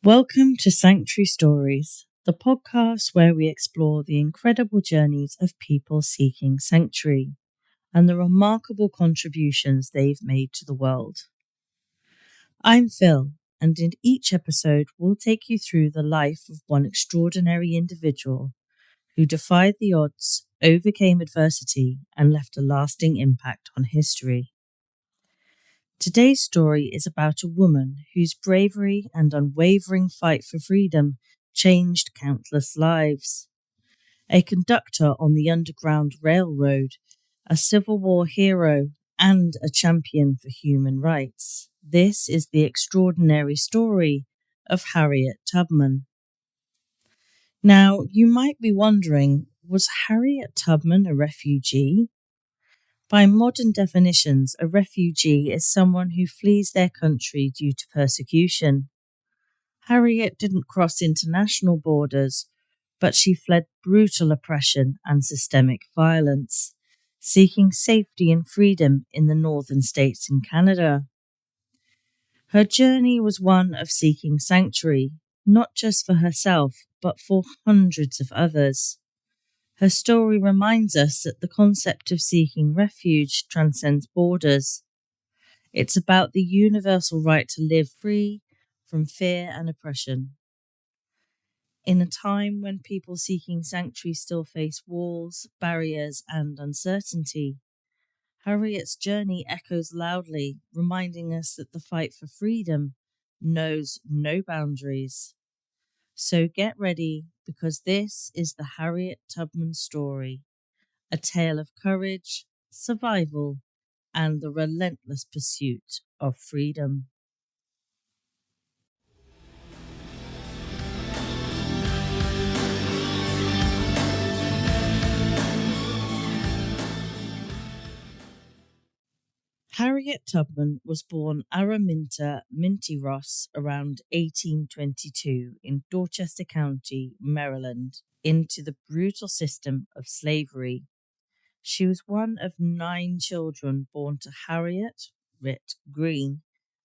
Welcome to Sanctuary Stories, the podcast where we explore the incredible journeys of people seeking sanctuary and the remarkable contributions they've made to the world. I'm Phil, and in each episode, we'll take you through the life of one extraordinary individual who defied the odds, overcame adversity, and left a lasting impact on history. Today's story is about a woman whose bravery and unwavering fight for freedom changed countless lives. A conductor on the Underground Railroad, a Civil War hero, and a champion for human rights. This is the extraordinary story of Harriet Tubman. Now, you might be wondering, was Harriet Tubman a refugee? By modern definitions, a refugee is someone who flees their country due to persecution. Harriet didn't cross international borders, but she fled brutal oppression and systemic violence, seeking safety and freedom in the northern states in Canada. Her journey was one of seeking sanctuary, not just for herself, but for hundreds of others. Her story reminds us that the concept of seeking refuge transcends borders. It's about the universal right to live free from fear and oppression. In a time when people seeking sanctuary still face walls, barriers, and uncertainty, Harriet's journey echoes loudly, reminding us that the fight for freedom knows no boundaries. So get ready, because this is the Harriet Tubman story. A tale of courage, survival, and the relentless pursuit of freedom. Harriet Tubman was born Araminta Minty Ross around 1822 in Dorchester County, Maryland, into the brutal system of slavery. She was one of 9 children born to Harriet Rit Green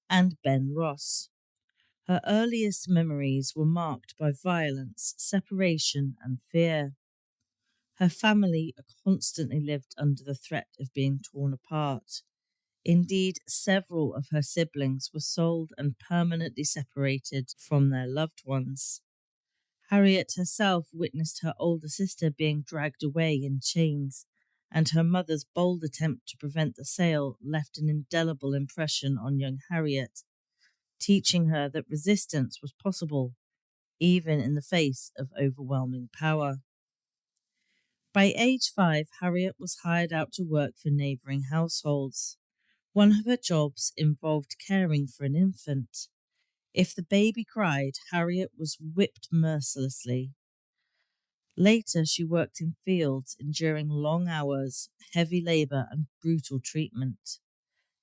and Ben Ross. Her earliest memories were marked by violence, separation, and fear. Her family constantly lived under the threat of being torn apart. Indeed, several of her siblings were sold and permanently separated from their loved ones. Harriet herself witnessed her older sister being dragged away in chains, and her mother's bold attempt to prevent the sale left an indelible impression on young Harriet, teaching her that resistance was possible, even in the face of overwhelming power. By age 5, Harriet was hired out to work for neighbouring households. One of her jobs involved caring for an infant. If the baby cried, Harriet was whipped mercilessly. Later, she worked in fields, enduring long hours, heavy labour, and brutal treatment.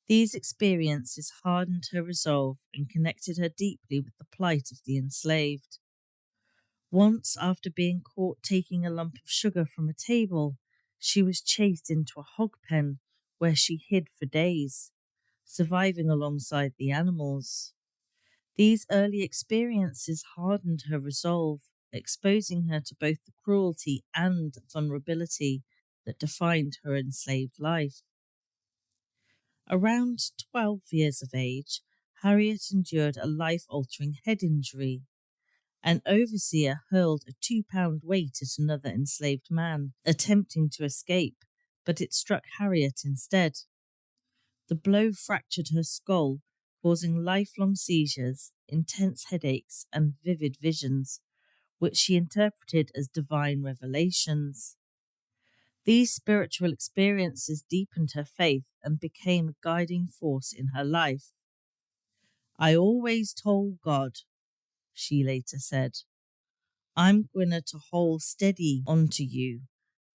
These experiences hardened her resolve and connected her deeply with the plight of the enslaved. Once, after being caught taking a lump of sugar from a table, she was chased into a hog pen where she hid for days, surviving alongside the animals. These early experiences hardened her resolve, exposing her to both the cruelty and vulnerability that defined her enslaved life. Around 12 years of age, Harriet endured a life-altering head injury. An overseer hurled a 2-pound weight at another enslaved man, attempting to escape, but it struck Harriet instead. The blow fractured her skull, causing lifelong seizures, intense headaches, and vivid visions, which she interpreted as divine revelations. These spiritual experiences deepened her faith and became a guiding force in her life. "I always told God," she later said, "I'm going to hold steady onto you,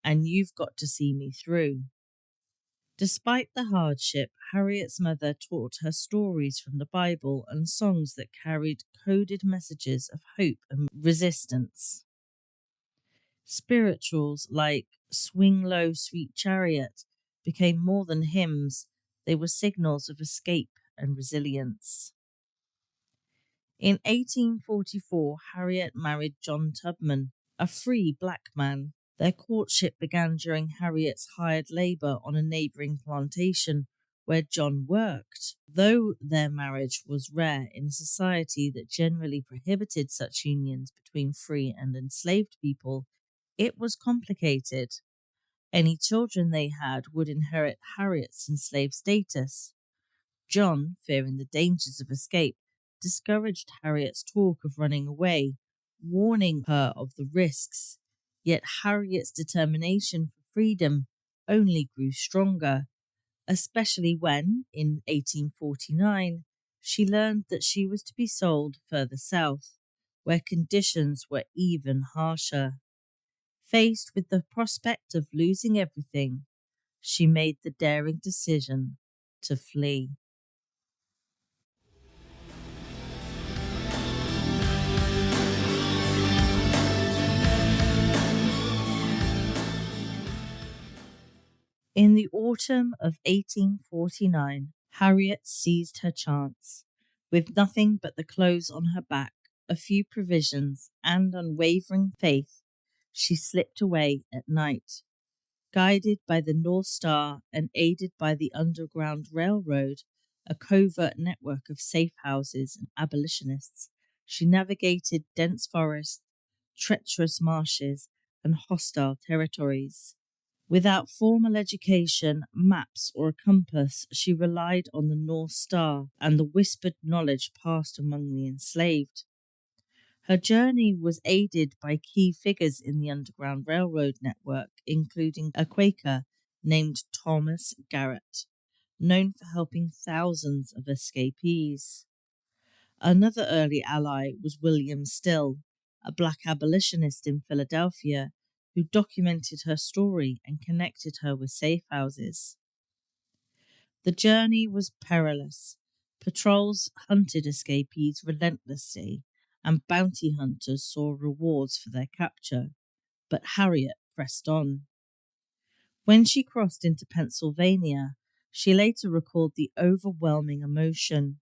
and you've got to see me through." Despite the hardship, Harriet's mother taught her stories from the Bible and songs that carried coded messages of hope and resistance. Spirituals like "Swing Low, Sweet Chariot" became more than hymns, they were signals of escape and resilience. In 1844, Harriet married John Tubman, a free black man. Their courtship began during Harriet's hired labour on a neighbouring plantation where John worked. Though their marriage was rare in a society that generally prohibited such unions between free and enslaved people, it was complicated. Any children they had would inherit Harriet's enslaved status. John, fearing the dangers of escape, discouraged Harriet's talk of running away, warning her of the risks. Yet Harriet's determination for freedom only grew stronger, especially when, in 1849, she learned that she was to be sold further south, where conditions were even harsher. Faced with the prospect of losing everything, she made the daring decision to flee. In the autumn of 1849, Harriet seized her chance. With nothing but the clothes on her back, a few provisions, and unwavering faith, she slipped away at night. Guided by the North Star and aided by the Underground Railroad, a covert network of safe houses and abolitionists, she navigated dense forests, treacherous marshes, and hostile territories. Without formal education, maps, or a compass, she relied on the North Star and the whispered knowledge passed among the enslaved. Her journey was aided by key figures in the Underground Railroad network, including a Quaker named Thomas Garrett, known for helping thousands of escapees. Another early ally was William Still, a black abolitionist in Philadelphia, who documented her story and connected her with safe houses. The journey was perilous. Patrols hunted escapees relentlessly, and bounty hunters saw rewards for their capture. But Harriet pressed on. When she crossed into Pennsylvania, she later recalled the overwhelming emotion.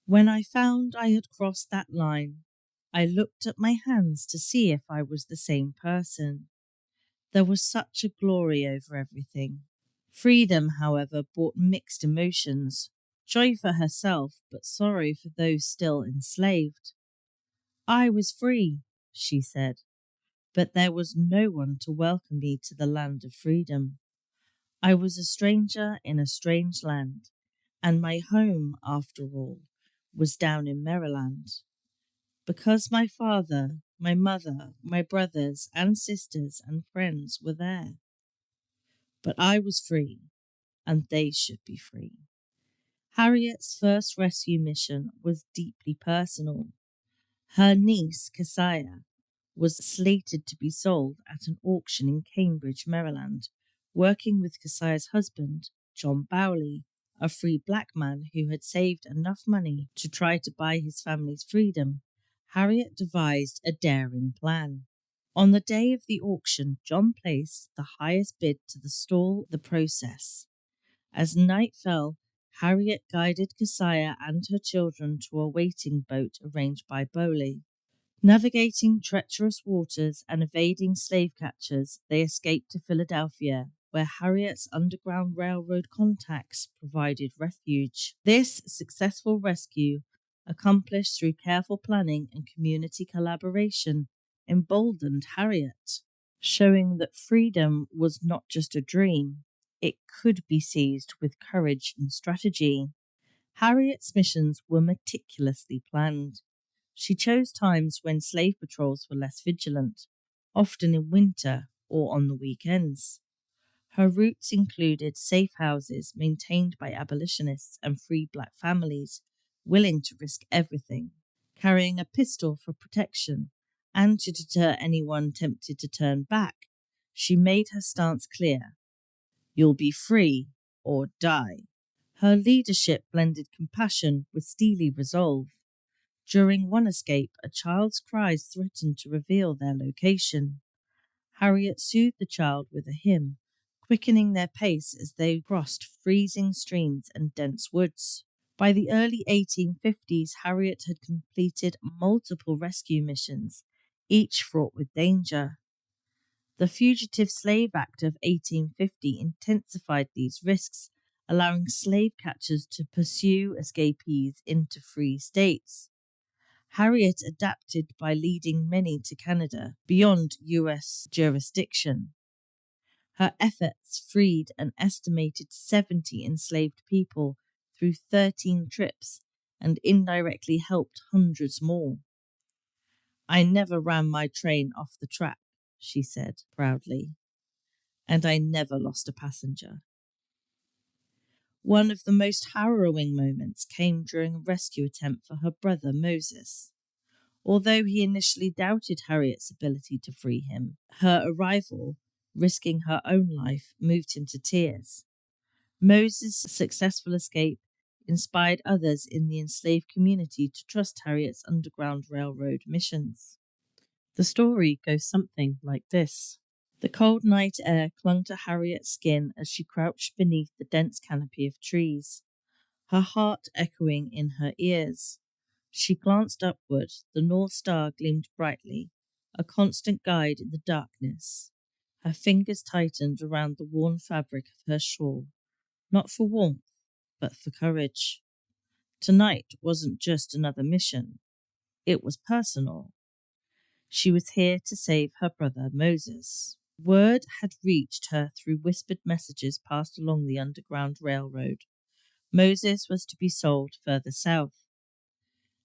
When I found I had crossed that line, I looked at my hands to see if I was the same person. There was such a glory over everything. Freedom, however, brought mixed emotions, joy for herself, but sorrow for those still enslaved. I was free, she said, but there was no one to welcome me to the land of freedom. I was a stranger in a strange land, and my home, after all, was down in Maryland. Because my father, my mother, my brothers and sisters and friends were there. But I was free, and they should be free. Harriet's first rescue mission was deeply personal. Her niece, Keziah, was slated to be sold at an auction in Cambridge, Maryland, working with Keziah's husband, John Bowley, a free black man who had saved enough money to try to buy his family's freedom. Harriet devised a daring plan. On the day of the auction, John placed the highest bid to stall the process. As night fell, Harriet guided Keziah and her children to a waiting boat arranged by Bowley. Navigating treacherous waters and evading slave catchers, they escaped to Philadelphia, where Harriet's Underground Railroad contacts provided refuge. This successful rescue, accomplished through careful planning and community collaboration, emboldened Harriet, showing that freedom was not just a dream, it could be seized with courage and strategy. Harriet's missions were meticulously planned. She chose times when slave patrols were less vigilant, often in winter or on the weekends. Her routes included safe houses maintained by abolitionists and free black families willing to risk everything, carrying a pistol for protection, and to deter anyone tempted to turn back. She made her stance clear. You'll be free or die. Her leadership blended compassion with steely resolve. During one escape, a child's cries threatened to reveal their location. Harriet soothed the child with a hymn, quickening their pace as they crossed freezing streams and dense woods. By the early 1850s, Harriet had completed multiple rescue missions, each fraught with danger. The Fugitive Slave Act of 1850 intensified these risks, allowing slave catchers to pursue escapees into free states. Harriet adapted by leading many to Canada, beyond US jurisdiction. Her efforts freed an estimated 70 enslaved people through 13 trips and indirectly helped hundreds more. "I never ran my train off the track," she said proudly, "and I never lost a passenger." One of the most harrowing moments came during a rescue attempt for her brother Moses. Although he initially doubted Harriet's ability to free him, her arrival, risking her own life, moved him to tears. Moses' successful escape inspired others in the enslaved community to trust Harriet's Underground Railroad missions. The story goes something like this. The cold night air clung to Harriet's skin as she crouched beneath the dense canopy of trees, her heart echoing in her ears. She glanced upward. The North Star gleamed brightly, a constant guide in the darkness. Her fingers tightened around the worn fabric of her shawl, not for warmth, but for courage. Tonight wasn't just another mission. It was personal. She was here to save her brother Moses. Word had reached her through whispered messages passed along the Underground Railroad. Moses was to be sold further south.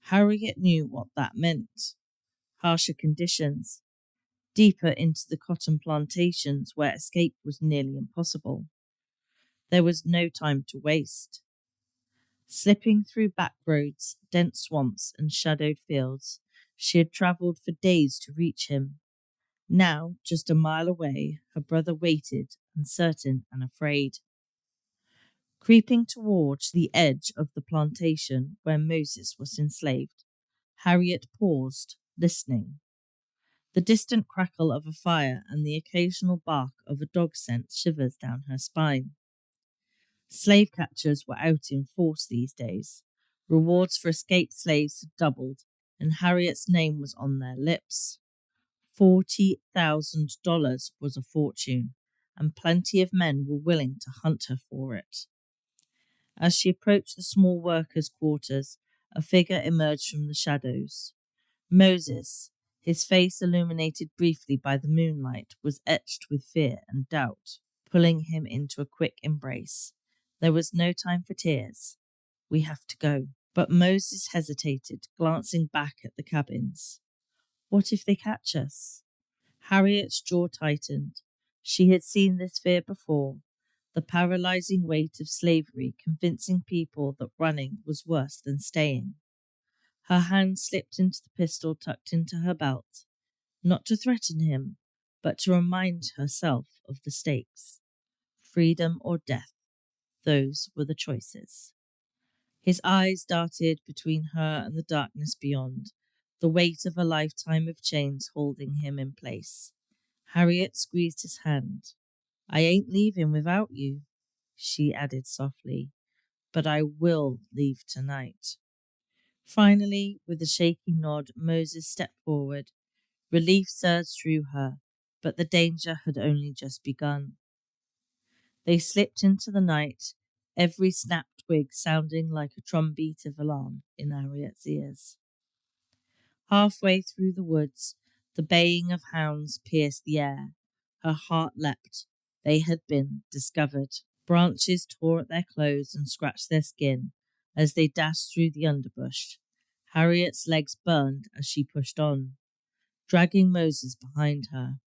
Harriet knew what that meant. Harsher conditions, deeper into the cotton plantations where escape was nearly impossible. There was no time to waste. Slipping through back roads, dense swamps, and shadowed fields, she had travelled for days to reach him. Now, just a mile away, her brother waited, uncertain and afraid. Creeping towards the edge of the plantation where Moses was enslaved, Harriet paused, listening. The distant crackle of a fire and the occasional bark of a dog sent shivers down her spine. Slave catchers were out in force these days. Rewards for escaped slaves had doubled, and Harriet's name was on their lips. $40,000 was a fortune, and plenty of men were willing to hunt her for it. As she approached the small workers' quarters, a figure emerged from the shadows. Moses, his face illuminated briefly by the moonlight, was etched with fear and doubt, pulling him into a quick embrace. There was no time for tears. "We have to go." But Moses hesitated, glancing back at the cabins. "What if they catch us?" Harriet's jaw tightened. She had seen this fear before, the paralyzing weight of slavery convincing people that running was worse than staying. Her hand slipped into the pistol tucked into her belt, not to threaten him, but to remind herself of the stakes. Freedom or death, those were the choices. His eyes darted between her and the darkness beyond, the weight of a lifetime of chains holding him in place. Harriet squeezed his hand. "I ain't leaving without you," she added softly, "but I will leave tonight." Finally, with a shaky nod, Moses stepped forward. Relief surged through her, but the danger had only just begun. They slipped into the night, every snapped twig sounding like a drumbeat of alarm in Harriet's ears. Halfway through the woods, the baying of hounds pierced the air. Her heart leapt. They had been discovered. Branches tore at their clothes and scratched their skin as they dashed through the underbrush. Harriet's legs burned as she pushed on, dragging Moses behind her.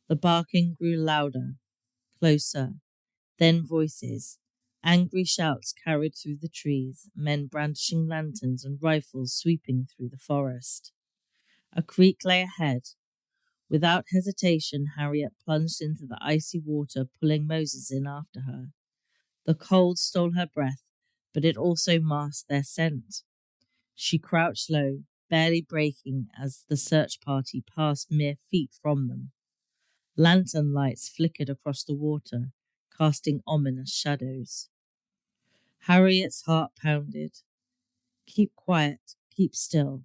The barking grew louder, closer, then voices. Angry shouts carried through the trees, men brandishing lanterns and rifles sweeping through the forest. A creek lay ahead. Without hesitation, Harriet plunged into the icy water, pulling Moses in after her. The cold stole her breath, but it also masked their scent. She crouched low, barely breaking as the search party passed mere feet from them. Lantern lights flickered across the water, casting ominous shadows. Harriet's heart pounded. Keep quiet, keep still.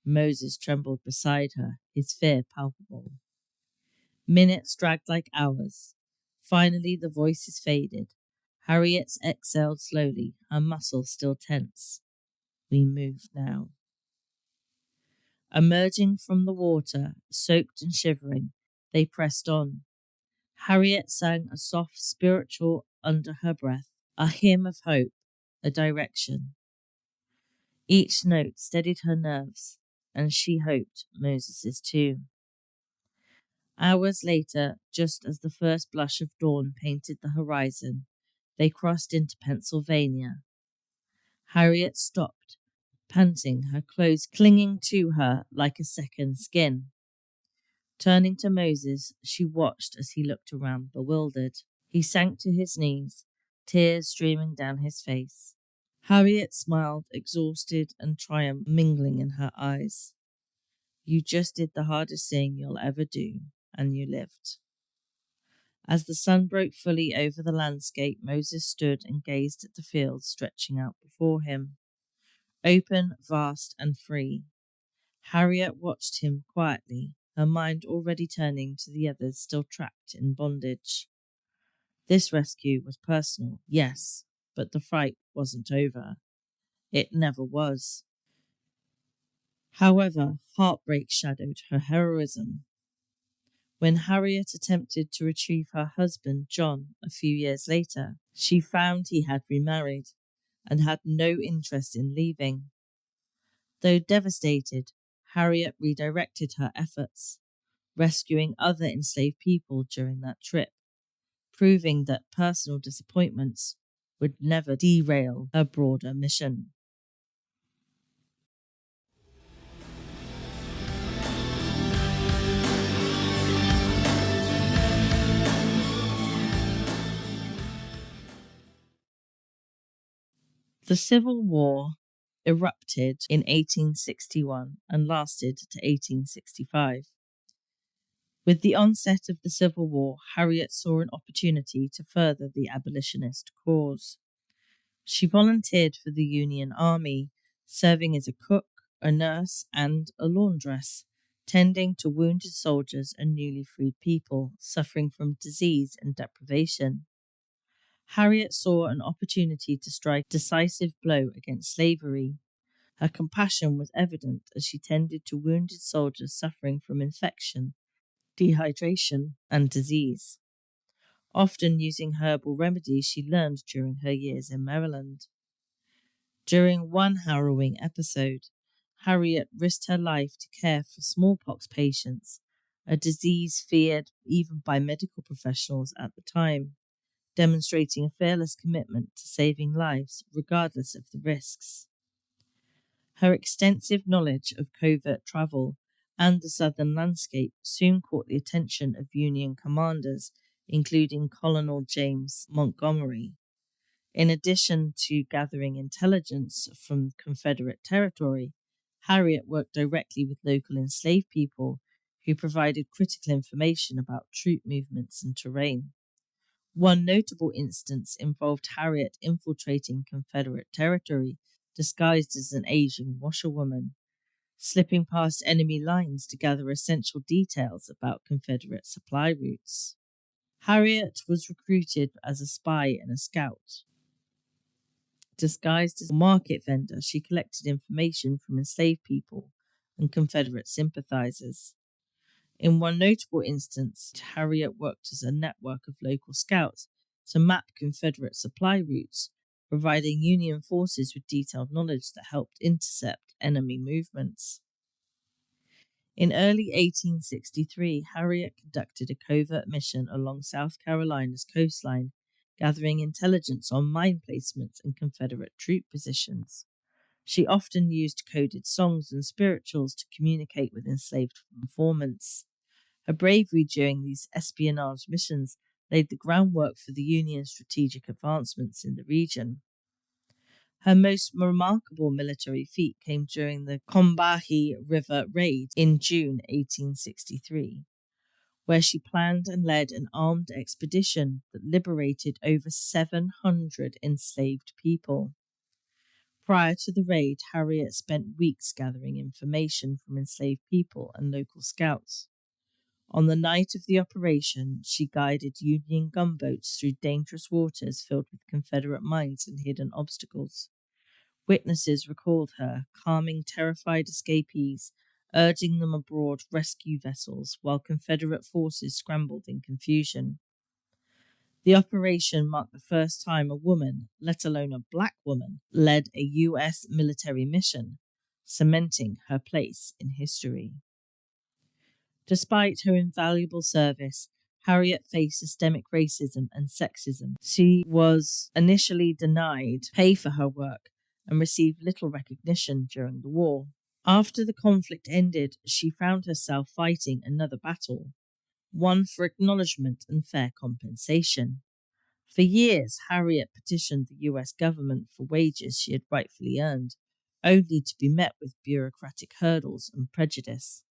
Moses trembled beside her, his fear palpable. Minutes dragged like hours. Finally, the voices faded. Harriet exhaled slowly, her muscles still tense. We move now. Emerging from the water, soaked and shivering, they pressed on. Harriet sang a soft spiritual under her breath, a hymn of hope, a direction. Each note steadied her nerves, and she hoped Moses's too. Hours later, just as the first blush of dawn painted the horizon, they crossed into Pennsylvania. Harriet stopped, panting, her clothes clinging to her like a second skin. Turning to Moses, she watched as he looked around bewildered. He sank to his knees, tears streaming down his face. Harriet smiled, exhausted and triumph mingling in her eyes. You just did the hardest thing you'll ever do, and you lived. As the sun broke fully over the landscape, Moses stood and gazed at the fields stretching out before him, open, vast, and free. Harriet watched him quietly, her mind already turning to the others still trapped in bondage. This rescue was personal, yes, but the fight wasn't over. It never was. However, heartbreak shadowed her heroism. When Harriet attempted to retrieve her husband, John, a few years later, she found he had remarried and had no interest in leaving. Though devastated, Harriet redirected her efforts, rescuing other enslaved people during that trip, proving that personal disappointments would never derail her broader mission. The Civil War erupted in 1861 and lasted to 1865. With the onset of the Civil War, Harriet saw an opportunity to further the abolitionist cause. She volunteered for the Union Army, serving as a cook, a nurse, and a laundress, tending to wounded soldiers and newly freed people suffering from disease and deprivation. Harriet saw an opportunity to strike a decisive blow against slavery. Her compassion was evident as she tended to wounded soldiers suffering from infection, dehydration, and disease, often using herbal remedies she learned during her years in Maryland. During one harrowing episode, Harriet risked her life to care for smallpox patients, a disease feared even by medical professionals at the time, demonstrating a fearless commitment to saving lives regardless of the risks. Her extensive knowledge of covert travel and the southern landscape soon caught the attention of Union commanders, including Colonel James Montgomery. In addition to gathering intelligence from Confederate territory, Harriet worked directly with local enslaved people who provided critical information about troop movements and terrain. One notable instance involved Harriet infiltrating Confederate territory disguised as an Asian washerwoman, slipping past enemy lines to gather essential details about Confederate supply routes. Harriet was recruited as a spy and a scout. Disguised as a market vendor, she collected information from enslaved people and Confederate sympathizers. In one notable instance, Harriet worked as a network of local scouts to map Confederate supply routes, providing Union forces with detailed knowledge that helped intercept enemy movements. In early 1863, Harriet conducted a covert mission along South Carolina's coastline, gathering intelligence on mine placements and Confederate troop positions. She often used coded songs and spirituals to communicate with enslaved informants. Her bravery during these espionage missions laid the groundwork for the Union's strategic advancements in the region. Her most remarkable military feat came during the Combahee River Raid in June 1863, where she planned and led an armed expedition that liberated over 700 enslaved people. Prior to the raid, Harriet spent weeks gathering information from enslaved people and local scouts. On the night of the operation, she guided Union gunboats through dangerous waters filled with Confederate mines and hidden obstacles. Witnesses recalled her calming terrified escapees, urging them aboard rescue vessels while Confederate forces scrambled in confusion. The operation marked the first time a woman, let alone a black woman, led a U.S. military mission, cementing her place in history. Despite her invaluable service, Harriet faced systemic racism and sexism. She was initially denied pay for her work and received little recognition during the war. After the conflict ended, she found herself fighting another battle, one for acknowledgement and fair compensation. For years, Harriet petitioned the U.S. government for wages she had rightfully earned, only to be met with bureaucratic hurdles and prejudice.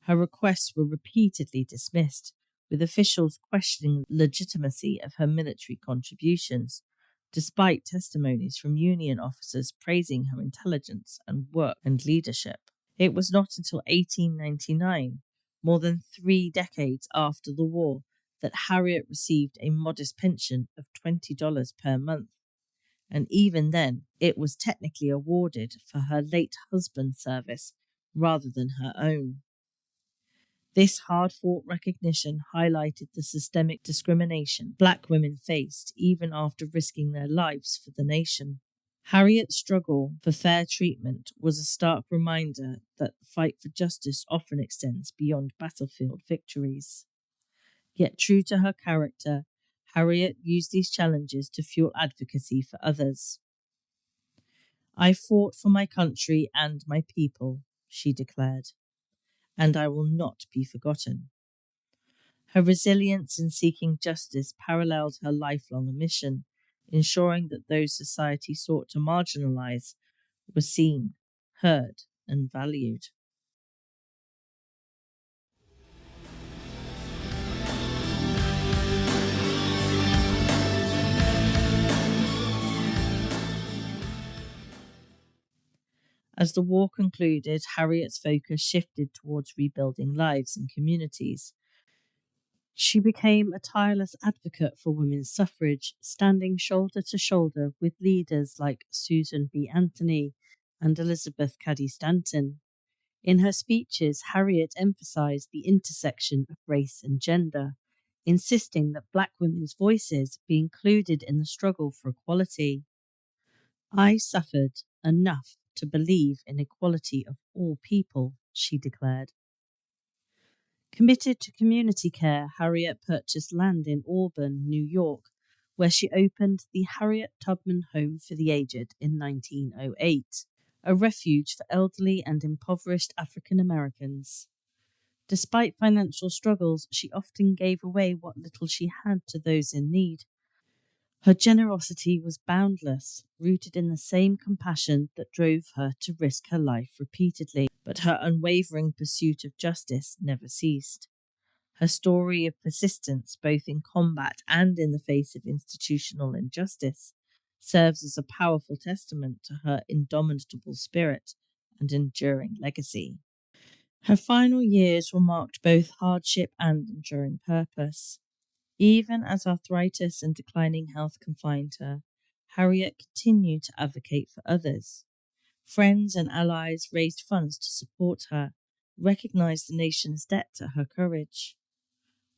Her requests were repeatedly dismissed, with officials questioning the legitimacy of her military contributions, despite testimonies from Union officers praising her intelligence and work and leadership. It was not until 1899, more than 3 decades after the war, that Harriet received a modest pension of $20 per month. And even then, it was technically awarded for her late husband's service rather than her own. This hard-fought recognition highlighted the systemic discrimination black women faced even after risking their lives for the nation. Harriet's struggle for fair treatment was a stark reminder that the fight for justice often extends beyond battlefield victories. Yet true to her character, Harriet used these challenges to fuel advocacy for others. "I fought for my country and my people," she declared, "and I will not be forgotten." Her resilience in seeking justice paralleled her lifelong mission, ensuring that those society sought to marginalize were seen, heard, and valued. As the war concluded, Harriet's focus shifted towards rebuilding lives and communities. She became a tireless advocate for women's suffrage, standing shoulder to shoulder with leaders like Susan B. Anthony and Elizabeth Cady Stanton. In her speeches, Harriet emphasized the intersection of race and gender, insisting that Black women's voices be included in the struggle for equality. "I suffered enough to believe in equality of all people," she declared. Committed to community care, Harriet purchased land in Auburn, New York, where she opened the Harriet Tubman Home for the Aged in 1908, a refuge for elderly and impoverished African Americans. Despite financial struggles, she often gave away what little she had to those in need. Her generosity was boundless, rooted in the same compassion that drove her to risk her life repeatedly, but her unwavering pursuit of justice never ceased. Her story of persistence, both in combat and in the face of institutional injustice, serves as a powerful testament to her indomitable spirit and enduring legacy. Her final years were marked both hardship and enduring purpose. Even as arthritis and declining health confined her, Harriet continued to advocate for others. Friends and allies raised funds to support her, recognized the nation's debt to her courage.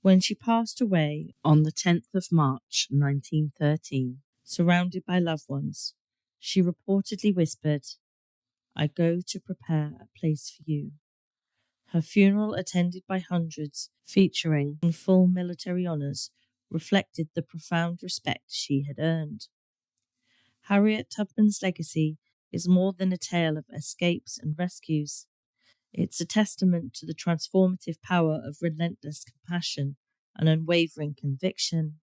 When she passed away on the 10th of March, 1913, surrounded by loved ones, she reportedly whispered, "I go to prepare a place for you." Her funeral, attended by hundreds, featuring full military honours, reflected the profound respect she had earned. Harriet Tubman's legacy is more than a tale of escapes and rescues. It's a testament to the transformative power of relentless compassion and unwavering conviction.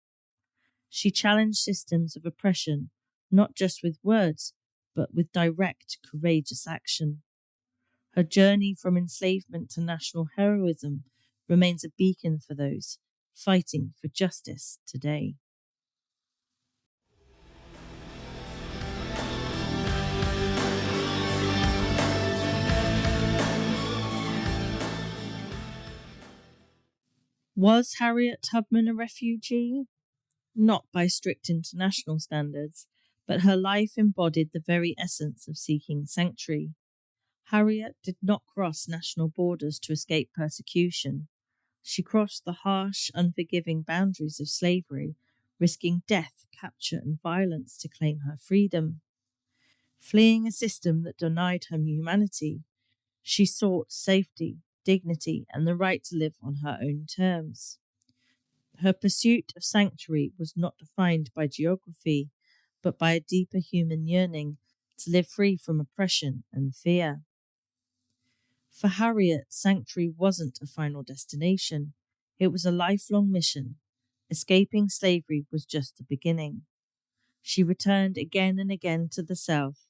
She challenged systems of oppression, not just with words, but with direct, courageous action. Her journey from enslavement to national heroism remains a beacon for those fighting for justice today. Was Harriet Tubman a refugee? Not by strict international standards, but her life embodied the very essence of seeking sanctuary. Harriet did not cross national borders to escape persecution. She crossed the harsh, unforgiving boundaries of slavery, risking death, capture, and violence to claim her freedom. Fleeing a system that denied her humanity, she sought safety, dignity, and the right to live on her own terms. Her pursuit of sanctuary was not defined by geography, but by a deeper human yearning to live free from oppression and fear. For Harriet, sanctuary wasn't a final destination. It was a lifelong mission. Escaping slavery was just the beginning. She returned again and again to the South,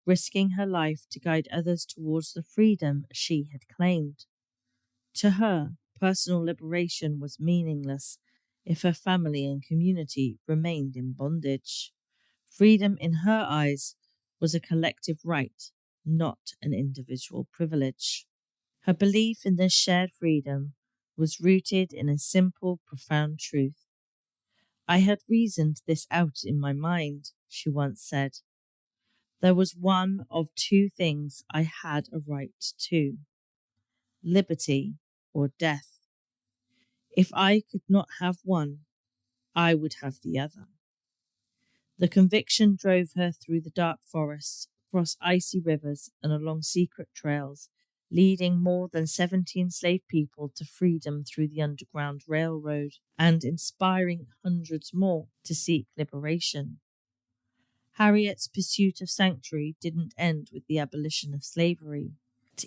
risking her life to guide others towards the freedom she had claimed. To her, personal liberation was meaningless if her family and community remained in bondage. Freedom in her eyes was a collective right, not an individual privilege. Her belief in this shared freedom was rooted in a simple, profound truth. I had reasoned this out in my mind, she once said. There was one of two things I had a right to: liberty or death. If I could not have one, I would have the other. The conviction drove her through the dark forests, across icy rivers, and along secret trails, leading more than 70 enslaved people to freedom through the Underground Railroad and inspiring hundreds more to seek liberation. Harriet's pursuit of sanctuary didn't end with the abolition of slavery.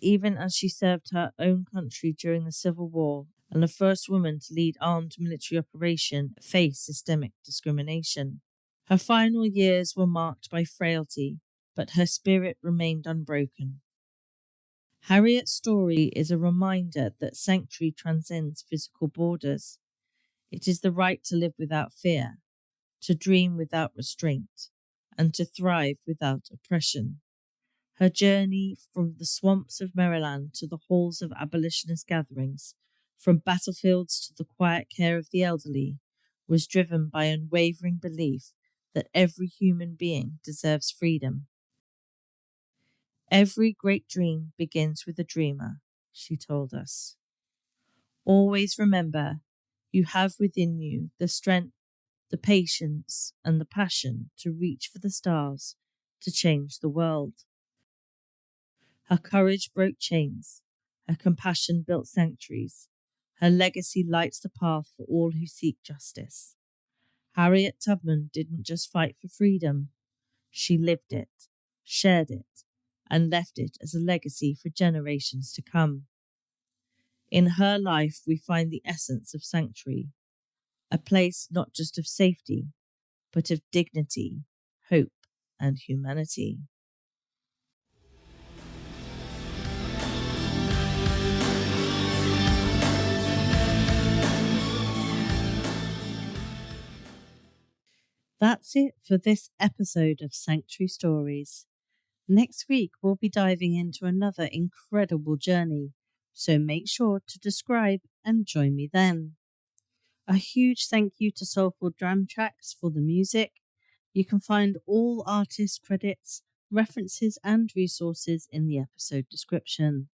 Even as she served her own country during the Civil War and the first woman to lead armed military operation faced systemic discrimination. Her final years were marked by frailty, but her spirit remained unbroken. Harriet's story is a reminder that sanctuary transcends physical borders. It is the right to live without fear, to dream without restraint, and to thrive without oppression. Her journey from the swamps of Maryland to the halls of abolitionist gatherings, from battlefields to the quiet care of the elderly, was driven by unwavering belief that every human being deserves freedom. Every great dream begins with a dreamer, she told us. Always remember, you have within you the strength, the patience, and the passion to reach for the stars, to change the world. Her courage broke chains. Her compassion built sanctuaries. Her legacy lights the path for all who seek justice. Harriet Tubman didn't just fight for freedom. She lived it, shared it, and left it as a legacy for generations to come. In her life, we find the essence of sanctuary, a place not just of safety, but of dignity, hope, and humanity. That's it for this episode of Sanctuary Stories. Next week, we'll be diving into another incredible journey, so make sure to subscribe and join me then. A huge thank you to Soulful Dram Tracks for the music. You can find all artist credits, references, and resources in the episode description.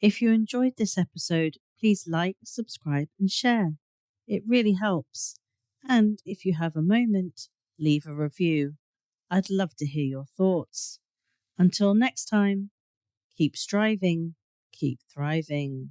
If you enjoyed this episode, please like, subscribe, and share. It really helps. And if you have a moment, leave a review. I'd love to hear your thoughts. Until next time, keep striving, keep thriving.